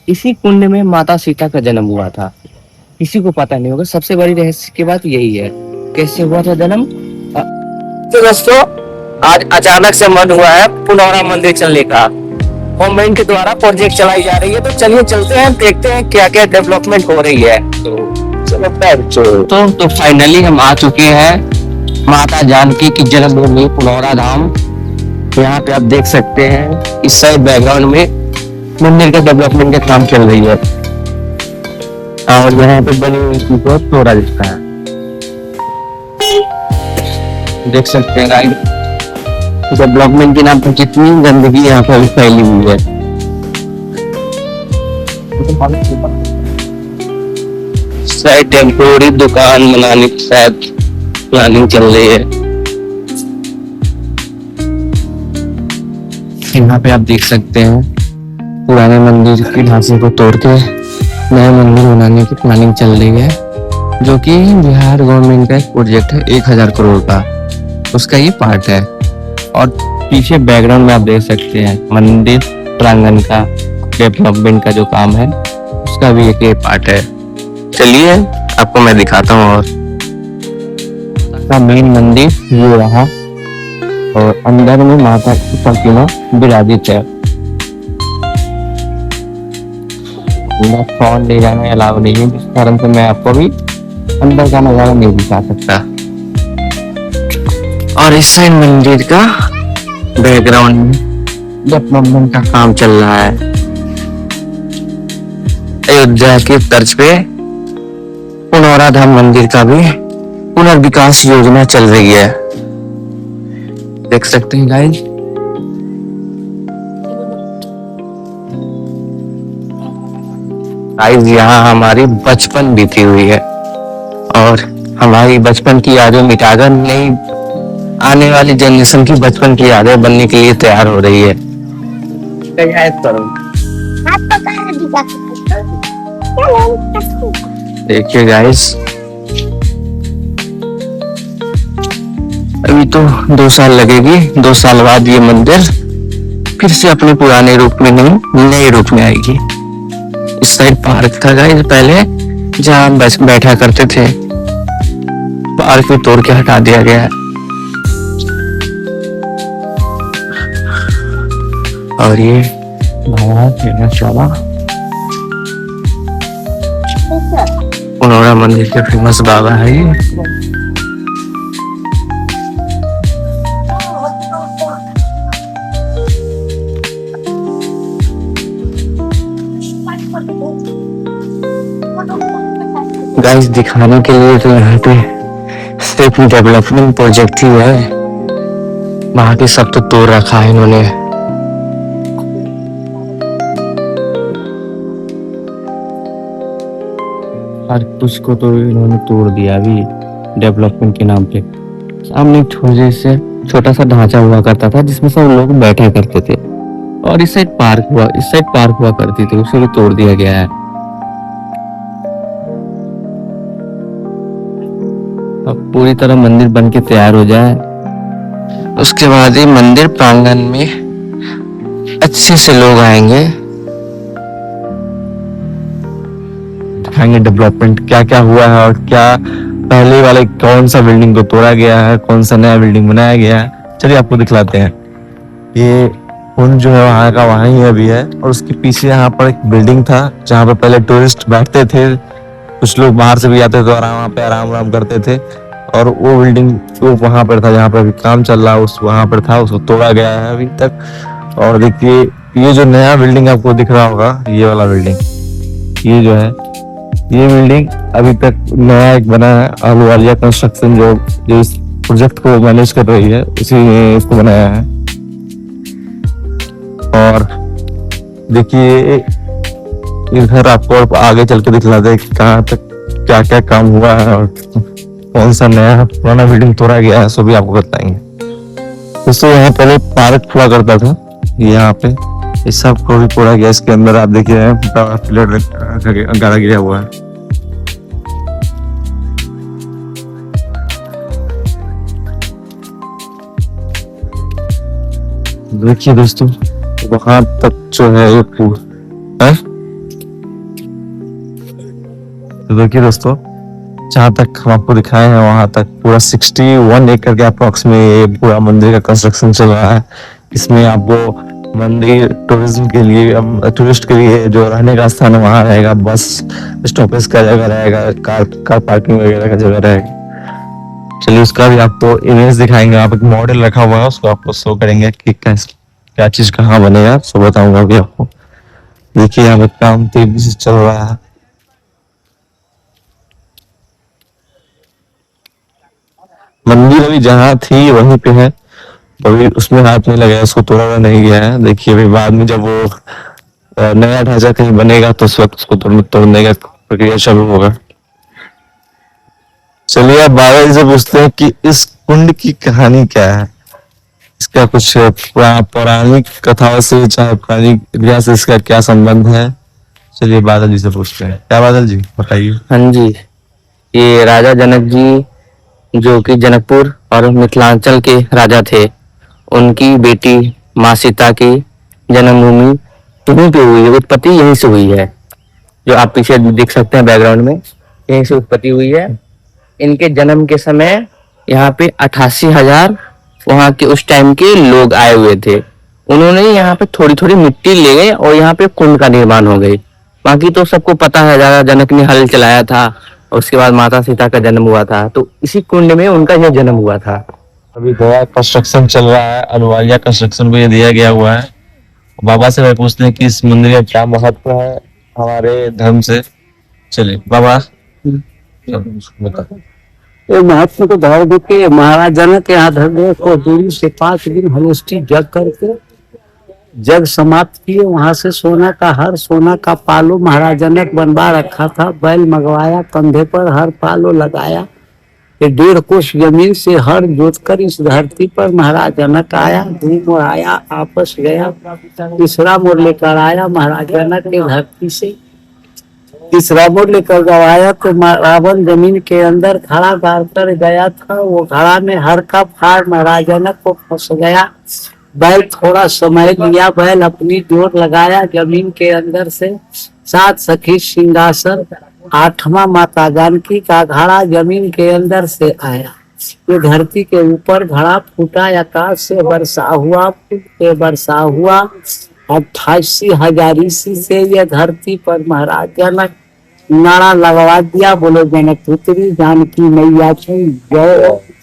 इसी कुंड में माता सीता का जन्म हुआ था। किसी को पता नहीं होगा, सबसे बड़ी रहस्य की बात यही है, कैसे हुआ था जन्म। तो दोस्तों, आज अचानक से मन हुआ है पुनौरा मंदिर चलने का। गवर्नमेंट के द्वारा प्रोजेक्ट चलाई जा रही है, तो चलिए चलते हैं, देखते हैं क्या क्या डेवलपमेंट हो रही है। तो फाइनली हम आ चुके हैं माता जानकी की जन्मभूमि पुनौरा धाम। यहाँ पे आप देख सकते हैं इस साइड बैकग्राउंड में मंदिर का डेवलपमेंट का काम चल रही है, और यहाँ पे बनी हुई चीज को तोड़ा दिखता है, देख सकते हैं गाइस। डेवलपमेंट के नाम पर कितनी गंदगी यहाँ पर फैली हुई है। शायद टेम्पोररी दुकान बनाने की शायद प्लानिंग चल रही है। यहाँ पे आप देख सकते हैं पुराने मंदिर के ढांचे को तोड़ के नए मंदिर बनाने की प्लानिंग चल रही है, जो कि बिहार गवर्नमेंट का एक प्रोजेक्ट है 1000 करोड़ का, उसका ये पार्ट है। और पीछे बैकग्राउंड में आप देख सकते हैं मंदिर प्रांगण का डेवलपमेंट का जो काम है, उसका भी एक पार्ट है। चलिए आपको मैं दिखाता हूँ। और का मेन मंदिर ये रहा, और अंदर में माता की प्रतिमा विराजित है। फोन ले जाना अलाउ नहीं है, जिस कारण से मैं आपको भी अंदर का नजारा नहीं दिखा सकता। और इस साइड मंदिर का बैकग्राउंड में डेवलपमेंट का काम चल रहा है। अयोध्या की तर्ज पे पुनौरा धाम मंदिर का भी पुनर्विकास योजना चल रही है, देख सकते हैं गाइस। गाइस यहाँ हमारी बचपन बीती हुई है, और हमारी बचपन की यादें मिटाकर नहीं आने वाली जनरेशन की बचपन की यादें बनने के लिए तैयार हो रही है। देखिए गाइस, अभी तो 2 साल लगेगी, 2 साल बाद ये मंदिर फिर से अपने पुराने रूप में नहीं नए रूप में आएगी। इस साइड पार्क था गाइस पहले, जहाँ हम बैठा करते थे, पार्क में तोड़ के हटा दिया गया है। और ये पुनौरा मंदिर के फेमस बाबा है ये। गाइस दिखाने के लिए तो यहाँ पे सिर्फ डेवलपमेंट प्रोजेक्ट ही है, वहां के सब तो तोड़ रखा है इन्होंने। हर कुछ को तो इन्होंने तोड़ दिया अभी डेवलपमेंट के नाम पे। सामने छोटा सा ढांचा हुआ करता था जिसमें सब लोग बैठा करते थे, और इस साइड पार्क हुआ करती थी, उसे भी तोड़ दिया गया है। अब पूरी तरह मंदिर बन के तैयार हो जाए, उसके बाद ही मंदिर प्रांगण में अच्छे से लोग आएंगे, दिखाएंगे डेवलपमेंट क्या क्या हुआ है, और क्या पहले वाले कौन सा बिल्डिंग को तोड़ा गया है, कौन सा नया बिल्डिंग बनाया गया है। चलिए आपको दिखलाते हैं। ये पुल जो है वहाँ का वहाँ ही अभी है, और उसके पीछे यहाँ पर एक बिल्डिंग था जहाँ पर पहले टूरिस्ट बैठते थे, कुछ लोग बाहर से भी आते थे और वहाँ पे आराम करते थे। और वो बिल्डिंग वो वहाँ पर था जहाँ पर अभी काम चल रहा है, उस वहाँ पर था, उसको तोड़ा गया है अभी तक। और देखिए ये जो नया बिल्डिंग आपको दिख रहा होगा, ये वाला बिल्डिंग, ये जो है ये बिल्डिंग अभी तक नया एक बना है। अहलुवालिया कंस्ट्रक्शन जो इस प्रोजेक्ट को मैनेज कर रही है, उसी ने इसको बनाया है। और देखिए इधर आपको आगे चल के दिखला दे कि कहाँ तक क्या क्या काम हुआ है और कौन सा नया पुराना बिल्डिंग तोड़ा गया है, सो भी आपको बताएंगे। दोस्तों यहाँ पहले पार्क हुआ करता था, यहाँ पे इस सब को भी तोड़ा गया। इसके अंदर आप देखिए पिलर गाड़ा गिरा हुआ है। देखिए दोस्तों वहां तक जो है ये देखिए दोस्तों, जहाँ तक हम आपको दिखाए हैं वहां तक पूरा 61 एकड़ के अप्रोक्स में ये पूरा मंदिर का कंस्ट्रक्शन चल रहा है। इसमें आपको मंदिर टूरिज्म के लिए, टूरिस्ट के लिए जो रहने का स्थान है वहाँ रहेगा, बस स्टॉपेज का जगह रहेगा, कार पार्किंग वगैरह का जगह रहेगा। चलिए उसका भी आपको इमेज दिखाएंगे। आप एक मॉडल रखा हुआ है, उसको आपको शो करेंगे कि क्या चीज कहाँ बनेगा, सो बताऊंगा अभी आपको। देखिए यहाँ पे काम तेजी से चल रहा है। मंदिर अभी जहाँ थी वहीं पे है, अभी उसमें हाथ नहीं लगाया, उसको तोड़ा नहीं गया है। देखिए अभी बाद में जब वो नया ढांचा कहीं बनेगा तो उस वक्त उसको तोड़ने का प्रक्रिया शुरू होगा। चलिए अब बाबा जी से पूछते हैं कि इस कुंड की कहानी क्या है, इसका कुछ पौराणिक कथाओं से चाहे पौराणिक इतिहास से इसका क्या संबंध है। चलिए बादल जी से पूछते हैं। क्या बादल जी बताइए। हाँ जी, ये राजा जनक जी जो कि जनकपुर और मिथिलांचल के राजा थे, उनकी बेटी माँ सीता की जन्मभूमि यहीं पे हुई है, उत्पत्ति यहीं से हुई है। जो आप पीछे देख सकते हैं बैकग्राउंड में, यहीं से उत्पत्ति हुई है। इनके जन्म के समय यहाँ पे 88,000 वहाँ के उस टाइम के लोग आए हुए थे। उन्होंने यहाँ पे थोड़ी थोड़ी मिट्टी ले गए और यहाँ पे कुंड का निर्माण हो गई। बाकी तो सबको पता है, राजा जनक ने हल चलाया था और उसके बाद माता सीता का जन्म हुआ था, तो इसी कुंड में उनका यह जन्म हुआ था। अभी गया कंस्ट्रक्शन चल रहा है, अनुवालिया कंस्ट्रक्शन को ये दिया गया हुआ है। बाबा से मैं पूछते हैं कि इस मंदिर का क्या महत्व है हमारे धर्म से। चलिए बाबा बता। ये महत्व को धर्म के महाराज जनक के यहाँ धर्म को दूरी से 5 दिन हनुष्ठी जग करके जग समाप्त किए। वहां से सोना का हर, सोना का पालो महाराज जनक बनवा रखा था। बैल मंगवाया, कंधे पर हर पालो लगाया। ये 1.5 कोस जमीन से हर जोतकर इस धरती पर महाराज जनक आया। धूम आया, आपस गया, तीसरा मोड़ लेकर आया महाराज जनक के धरती से। तीसरा मोड़ लेकर गवाया तो रावण जमीन के अंदर खड़ा गाड़ कर गया था। वो घड़ा में हर का फाड़ महाराज जनक को फंस गया। बैल थोड़ा समय लिया, बैल अपनी जोर लगाया जमीन के अंदर से। 7 सखी सिंहासन, 8वां माता जानकी का घड़ा जमीन के अंदर से आया। ये धरती के ऊपर घड़ा फूटा, आकाश से वर्षा हुआ, फूट के वर्षा हुआ। 88,000 ऋषि से ये धरती पर महाराज जनक नारा लगवा दिया, बोलो जनक पुत्री जानकी मैया की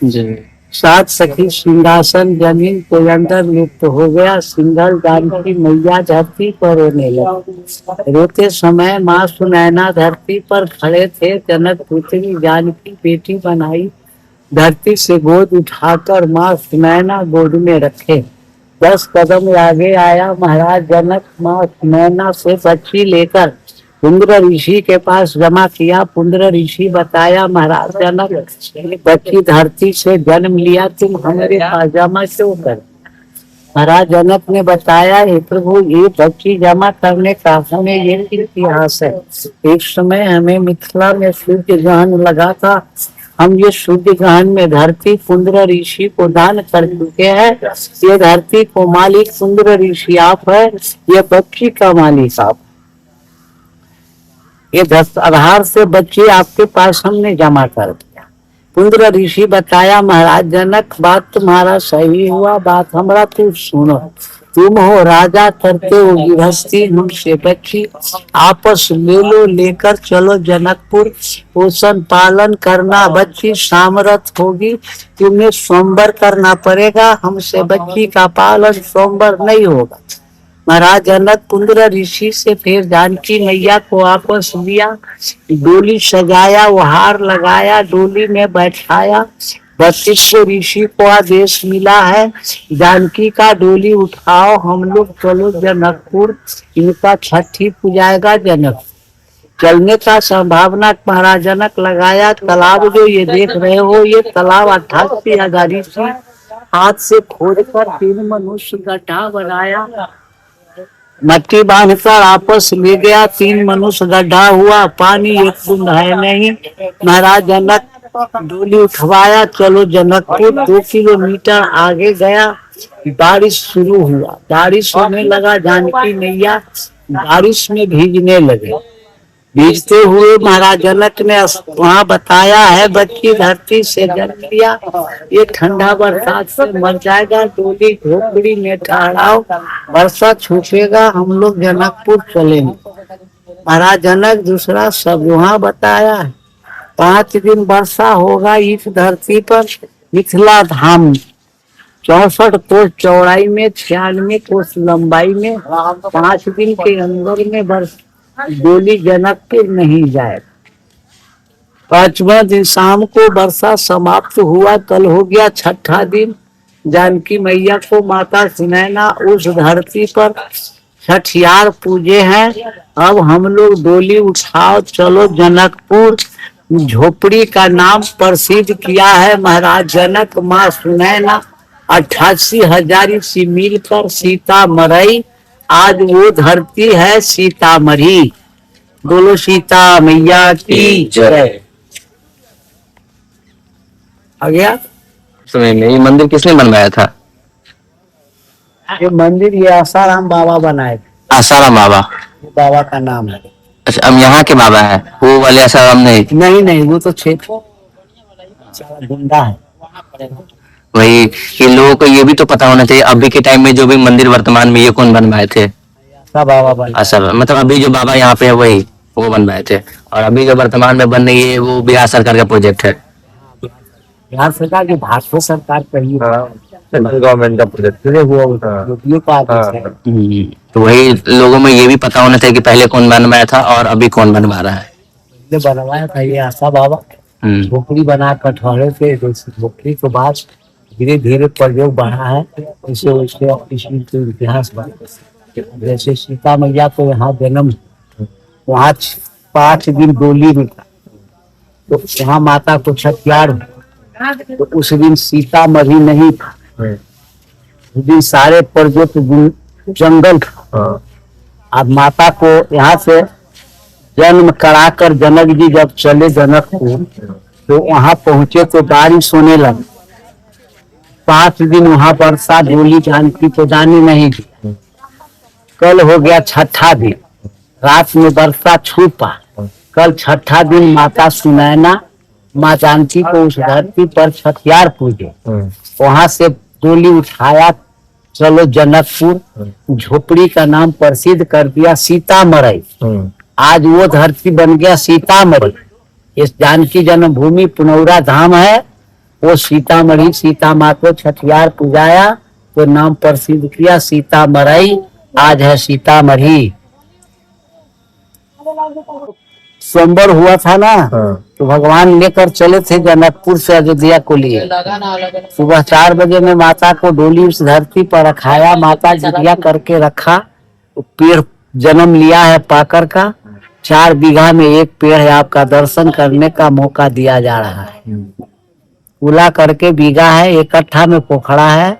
जय। 7 सखी सिंहासन जमीन के अंदर लुप्त हो गया। सिंगल जानकी मैया धरती पर रोने लगी। रोते समय माँ सुनैना धरती पर खड़े थे। जनक पुत्री जानकी बेटी बनाई, धरती से गोद उठाकर माँ सुनैना गोद में रखे। 10 कदम आगे आया महाराज जनक, माँ सुनैना से बच्ची लेकर पुंद्र ऋषि के पास जमा किया। पुंद्र ऋषि बताया महाराज जनक, बच्ची धरती से जन्म लिया, तुम हमारे पास जमा क्यों कर। महाराज जनक ने बताया, हे प्रभु, ये बच्ची जमा करने का हमें ये इतिहास है। एक समय हमें मिथिला में सूर्य ग्रहण लगा था। हम ये सूर्य ग्रहण में धरती पुंद्र ऋषि को दान कर चुके हैं। ये धरती को मालिक पुंद्र ऋषि आप है, ये बच्ची का मालिक आप। ये 10 आधार से बच्चे आपके पास हमने जमा कर दिया। पुंद्र ऋषि बताया, महाराज जनक बात तुम्हारा सही हुआ, बात हमारा तुम सुनो। तुम हो राजा, करते हो गृहस्थी, हमसे बच्ची आपस ले लो, लेकर चलो जनकपुर। पोषण पालन करना, बच्ची सामर्थ होगी। तुम्हें स्वयंवर करना पड़ेगा, हमसे बच्ची का पालन स्वयंवर नहीं होगा। महाराज जनक पुंद्र ऋषि से फिर जानकी मैया को वापस लिया, डोली सजाया, वो हार लगाया, डोली में बैठाया। वशिष्ठ ऋषि को आदेश मिला है, जानकी का डोली उठाओ, हम लोग चलो जनकपुर, इनका छठी पूजाएगा जनक। चलने का संभावना महाराज जनक लगाया। तालाब जो ये देख रहे हो, ये तालाब 88,000 ऋषि हाथ से खोदकर 3 मनुष्य गड्ढा बनाया, मट्टी बांधकर आपस ले गया। 3 मनुष्य गड्ढा हुआ, पानी एक बूंद है नहीं। महाराज जनक डोली उठवाया, चलो जनकपुर। 2 किलोमीटर आगे गया, बारिश शुरू हुआ, बारिश होने लगा। जानकी मैया बारिश में भीगने लगे। बीजते हुए महाराज जनक ने वहाँ बताया है, बच्ची धरती से जन्म लिया, ये ठंडा बरसात से मर जाएगा, डोली झोपड़ी में ठहराओ, वर्षा छूटेगा, हम लोग जनकपुर चलेंगे। महाराज जनक दूसरा सब वहाँ बताया है। 5 दिन वर्षा होगा इस धरती पर, मिथिला धाम 64 कोस चौड़ाई में, 96 कोस लंबाई में, 5 दिन के अंदर में डोली जनकपुर नहीं जाए। 5वां दिन शाम को वर्षा समाप्त हुआ, कल हो गया 6ठा दिन। जानकी मैया को माता सुनैना उस धरती पर छठियार पूजे हैं। अब हम लोग डोली उठाओ चलो जनकपुर। झोपड़ी का नाम प्रसिद्ध किया है महाराज जनक, माँ सुनैना 88,000 से मिलकर सीतामढ़ी, आज वो धरती है सीतामढ़ी। बोलो सीता मैया की जय। आ गया समय में ये मंदिर किसने बनवाया था? ये मंदिर ये आसाराम बाबा बनाए थे। आसाराम बाबा, बाबा का नाम है। अच्छा अब यहाँ के बाबा है, वो वाले आसाराम नहीं? नहीं नहीं, वो तो क्षेत्र गुंडा है। वही, ये लोगों को ये भी तो पता होना चाहिए अभी के टाइम में जो भी मंदिर वर्तमान में ये कौन बनवाए थे? बाबा बना। अच्छा, मतलब अभी जो बाबा यहाँ पे है वही वो बनवाए थे, और अभी जो वर्तमान में बन रही है वो बिहार सरकार का प्रोजेक्ट है। बिहार सरकार की, भाजपा सरकार कही गवर्नमेंट का प्रोजेक्ट तो वही लोगों में ये भी पता होना चाहिए कि पहले कौन बनवाया था और अभी कौन बनवा रहा है। बनवाया था ये आशा बाबा, झोपड़ी बना कठौरे से। झोपड़ी के बाद धीरे धीरे प्रयोग बढ़ा है, इसे इतिहास बना। जैसे सीता मैया को यहाँ जन्म, वहाँ 5 दिन डोली रुका, तो यहाँ माता को छठियार, तो उस दिन सीतामढ़ी नहीं था, उस दिन सारे प्रजोत जंगल था। अब माता को यहाँ से जन्म कराकर जनक जी जब चले जनकपुर, तो वहां पहुंचे तो बारिश होने लगी। 5 दिन वहां वर्षा, डोली जानकी को जाने नहीं दी। कल हो गया 6ठा दिन, रात में वर्षा छूपा। कल 6ठा दिन माता सुनैना माँ जानकी को उस धरती पर छठियार पूजे। वहां से डोली उठाया चलो जनकपुर। झोपड़ी का नाम प्रसिद्ध कर दिया सीतामढ़ी, आज वो धरती बन गया सीतामढ़ी। इस जानकी जन्मभूमि पुनौरा धाम है, वो सीतामढ़ी। सीता माँ को छठियार पुजाया तो नाम प्रसिद्ध किया सीतामढ़ी, आज है सीतामढ़ी। स्वयंवर हुआ था ना, तो भगवान लेकर चले थे जनकपुर से अयोध्या को लिए। सुबह 4 बजे में माता को डोली उस धरती पर रखाया, माता गिरिया करके रखा। पेड़ जन्म लिया है पाकर का, 4 बीघा में एक पेड़ है, आपका दर्शन करने का मौका दिया जा रहा है। कूला करके बीघा है, 1 कट्ठा में पोखड़ा है।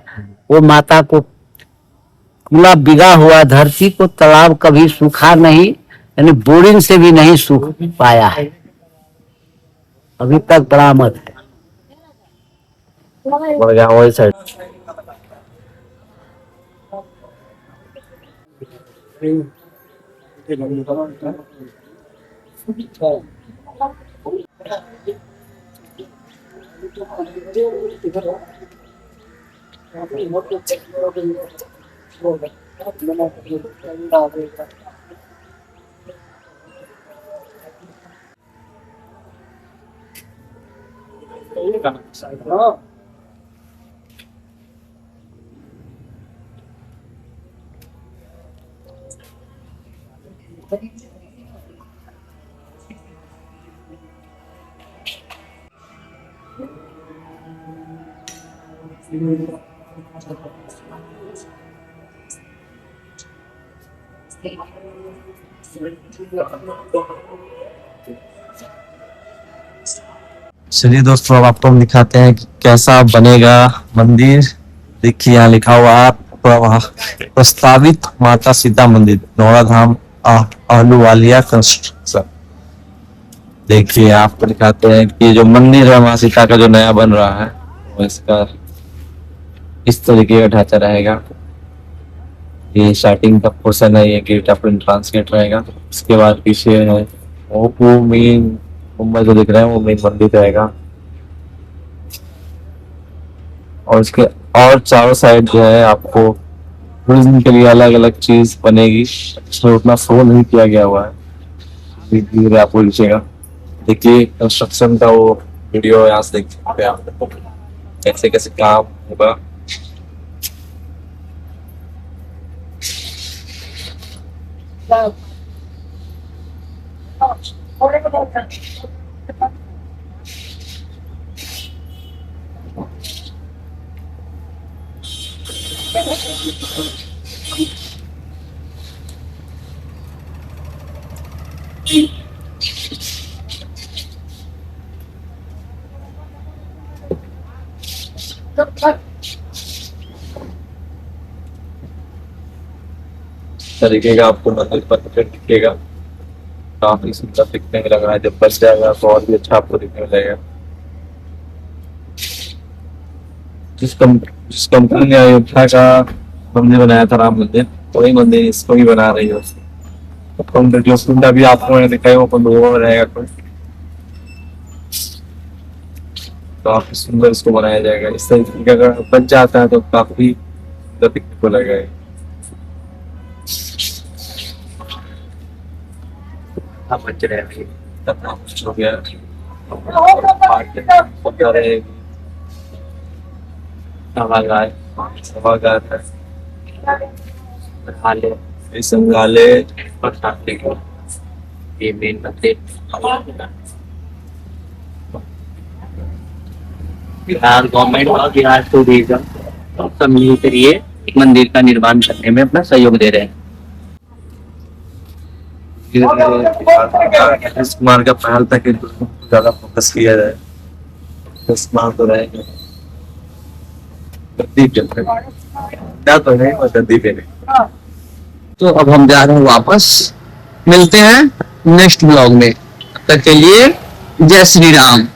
वो माता को कूला बीघा हुआ, धरती को तालाब कभी सूखा नहीं, यानी बोरिंग से भी नहीं सूख पाया है, अभी तक बरामद है। वही साइड चलिए दोस्तों, अब आपको हम दिखाते हैं कि कैसा बनेगा मंदिर। देखिए यहाँ लिखा हुआ प्रस्तावित माता सीता मंदिर नौरा धाम आहलूवालिया कंस्ट्रक्शन। देखिए आपको दिखाते हैं कि जो मंदिर है माँ सीता का जो नया बन रहा है, वो इसका इस तरीके का ढांचा रहेगा। ये स्टार्टिंग का पोर्शन है, ये गेट ऑफ एंट्रांस गेट रहेगा। इसके बाद पीछे है वो मेन मुंबई जो दिख रहा है वो मेन मंदिर रहेगा। और इसके और चारों साइड जो है आपको टूरिज्म के लिए अलग अलग चीज बनेगी, इसमें उतना फ्लो नहीं किया गया हुआ है। धीरे धीरे आपको लीजिएगा, देखिए कंस्ट्रक्शन का वो वीडियो यहाँ से देख सकते हैं आप, कैसे कैसे काम होगा। तरीके का आपको मंदिर पर दिखेगा, काफी सुंदर दिखने में लग रहा है। जब बच जाएगा तो और भी अच्छा आपको दिखने में लगेगा। जिस कंपनी ने अयोध्या का मंदिर बनाया था, राम मंदिर, वही मंदिर इसको भी बना रही है। जो सुंदर भी आपको मैंने दिखाई वो पंद्रह में रहेगा कोई, काफी सुंदर इसको बनाया जाएगा। इस तरीके का अगर बच जाता है तो काफी सुंदर दिखने को लगेगा। बच रहे हैं कितना कुछ हो गया, सभागार है, संग्रहालय और ये मेन मंदिर। बिहार गवर्नमेंट और बिहार टूरिज्म सब मिलकर ये मंदिर का निर्माण करने में अपना सहयोग दे रहे हैं। नीतीश कुमार का पहल था कि ज्यादा फोकस किया जाए, तो रहेगा तो नहीं, तो अब हम जा रहे हैं वापस, मिलते हैं नेक्स्ट ब्लॉग में। तब तक के लिए जय श्री राम।